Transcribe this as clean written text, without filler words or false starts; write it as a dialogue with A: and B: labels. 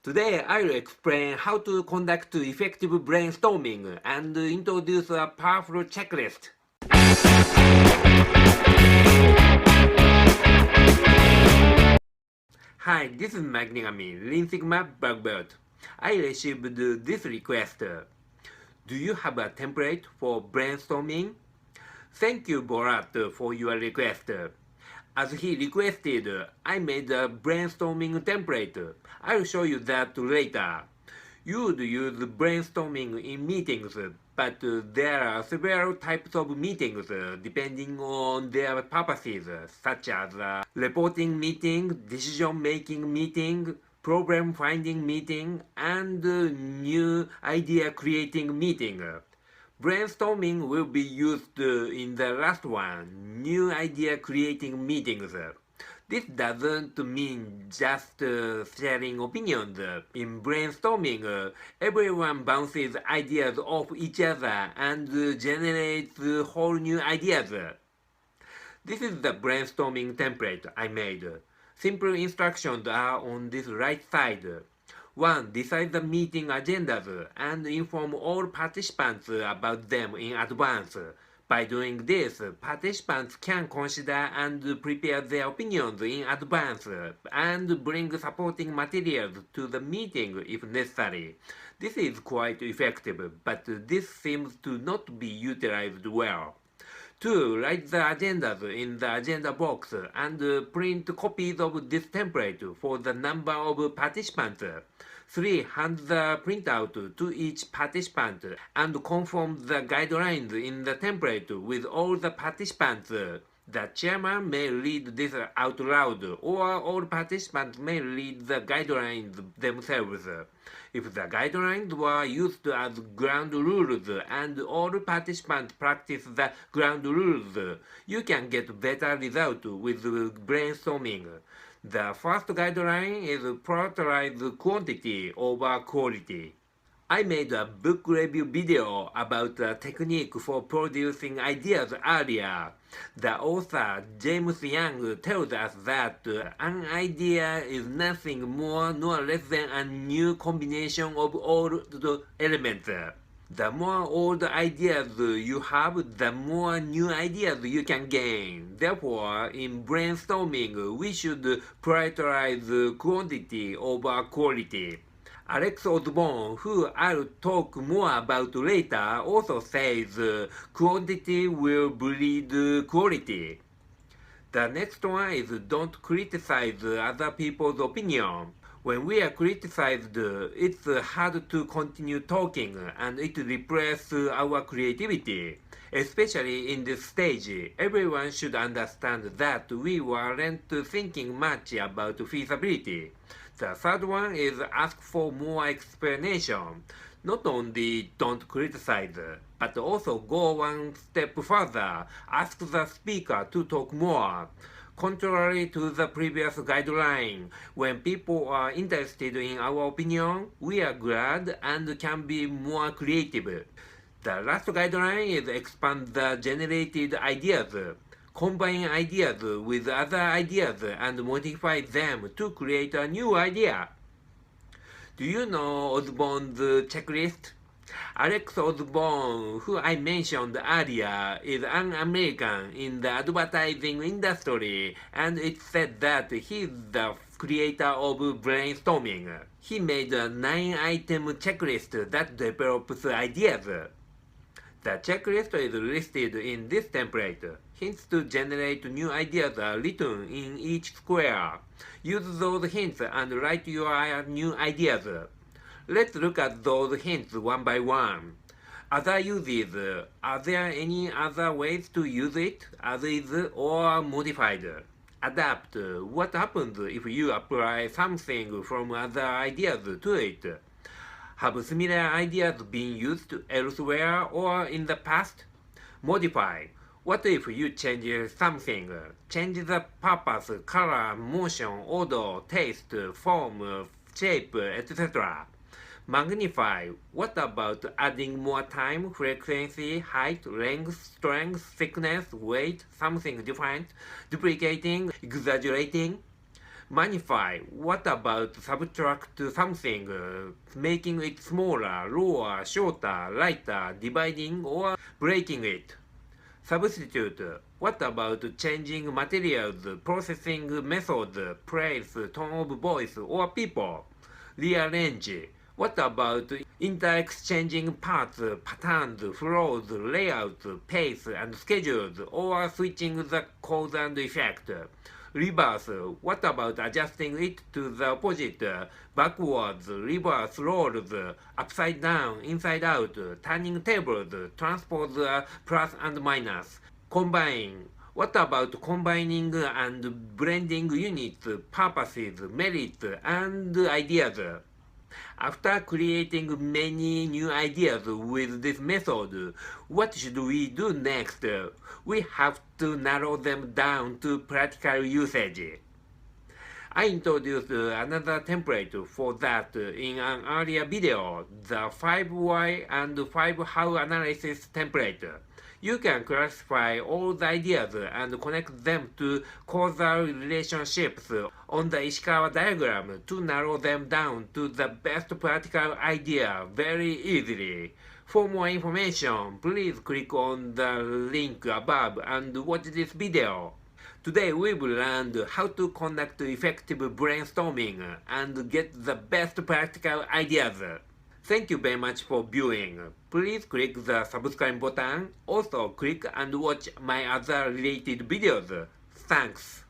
A: Today I'll explain how to conduct effective brainstorming and introduce a powerful checklist. Hi, this is Magnigami, Lean Sigma Black Belt. I received this request. Do you have a template for brainstorming? Thank you, Borat, for your request. As he requested, I made a brainstorming template. I'll show you that later. You would use brainstorming in meetings, but there are several types of meetings depending on their purposes, such as reporting meeting, decision-making meeting, problem-finding meeting, and new idea-creating meeting. Brainstorming will be used in the last one, new idea creating meetings. This doesn't mean just sharing opinions. In brainstorming, everyone bounces ideas off each other and generates whole new ideas. This is the brainstorming template I made. Simple instructions are on this right side. 1. Decide the meeting agendas and inform all participants about them in advance. By doing this, participants can consider and prepare their opinions in advance and bring supporting materials to the meeting if necessary. This is quite effective, but this seems to not be utilized well. 2. Write the agendas in the agenda box and print copies of this template for the number of participants. 3. Hand the printout to each participant and confirm the guidelines in the template with all the participants. The chairman may read this out loud, or all participants may read the guidelines themselves. If the guidelines were used as ground rules and all participants practice the ground rules, you can get better results with brainstorming. The first guideline is prioritize quantity over quality. I made a book review video about a technique for producing ideas earlier. The author, James Young, tells us that an idea is nothing more nor less than a new combination of all the elements. The more old ideas you have, the more new ideas you can gain. Therefore, in brainstorming, we should prioritize quantity over quality. Alex Osborne, who I'll talk more about later, also says quantity will breed quality. The next one is don't criticize other people's opinion. When we are criticized, it's hard to continue talking and it represses our creativity. Especially in this stage, everyone should understand that we weren't thinking much about feasibility. The third one is ask for more explanation. Not only don't criticize, but also go one step further. Ask the speaker to talk more. Contrary to the previous guideline, when people are interested in our opinion, we are glad and can be more creative. The last guideline is expand the generated ideas. Combine ideas with other ideas and modify them to create a new idea. Do you know Osborne's checklist? Alex Osborne, who I mentioned earlier, is an American in the advertising industry, and it's said that he is the creator of brainstorming. He made a 9-item checklist that develops ideas. The checklist is listed in this template. Hints to generate new ideas are written in each square. Use those hints and write your new ideas. Let's look at those hints one by one. Other uses. Are there any other ways to use it, as is or modified? Adapt. What happens if you apply something from other ideas to it? Have similar ideas been used elsewhere or in the past? Modify. What if you change something? Change the purpose, color, motion, odor, taste, form, shape, etc. Magnify. What about adding more time, frequency, height, length, strength, thickness, weight, something different? Duplicating, exaggerating? Magnify. What about subtract something, making it smaller, lower, shorter, lighter, dividing or breaking it? Substitute. What about changing materials, processing methods, place, tone of voice, or people? Rearrange. What about inter-exchanging parts, patterns, flows, layouts, pace, and schedules, or switching the cause and effect? Reverse. What about adjusting it to the opposite, backwards, reverse roles, upside down, inside out, turning tables, transpose plus and minus? Combine. What about combining and blending units, purposes, merits, and ideas? After creating many new ideas with this method, what should we do next? We have to narrow them down to practical usage. I introduced another template for that in an earlier video, the 5 why and 5 how analysis template. You can classify all the ideas and connect them to causal relationships on the Ishikawa diagram to narrow them down to the best practical idea very easily. For more information, please click on the link above and watch this video. Today we will learn how to conduct effective brainstorming and get the best practical ideas. Thank you very much for viewing. Please click the subscribe button. Also click and watch my other related videos. Thanks.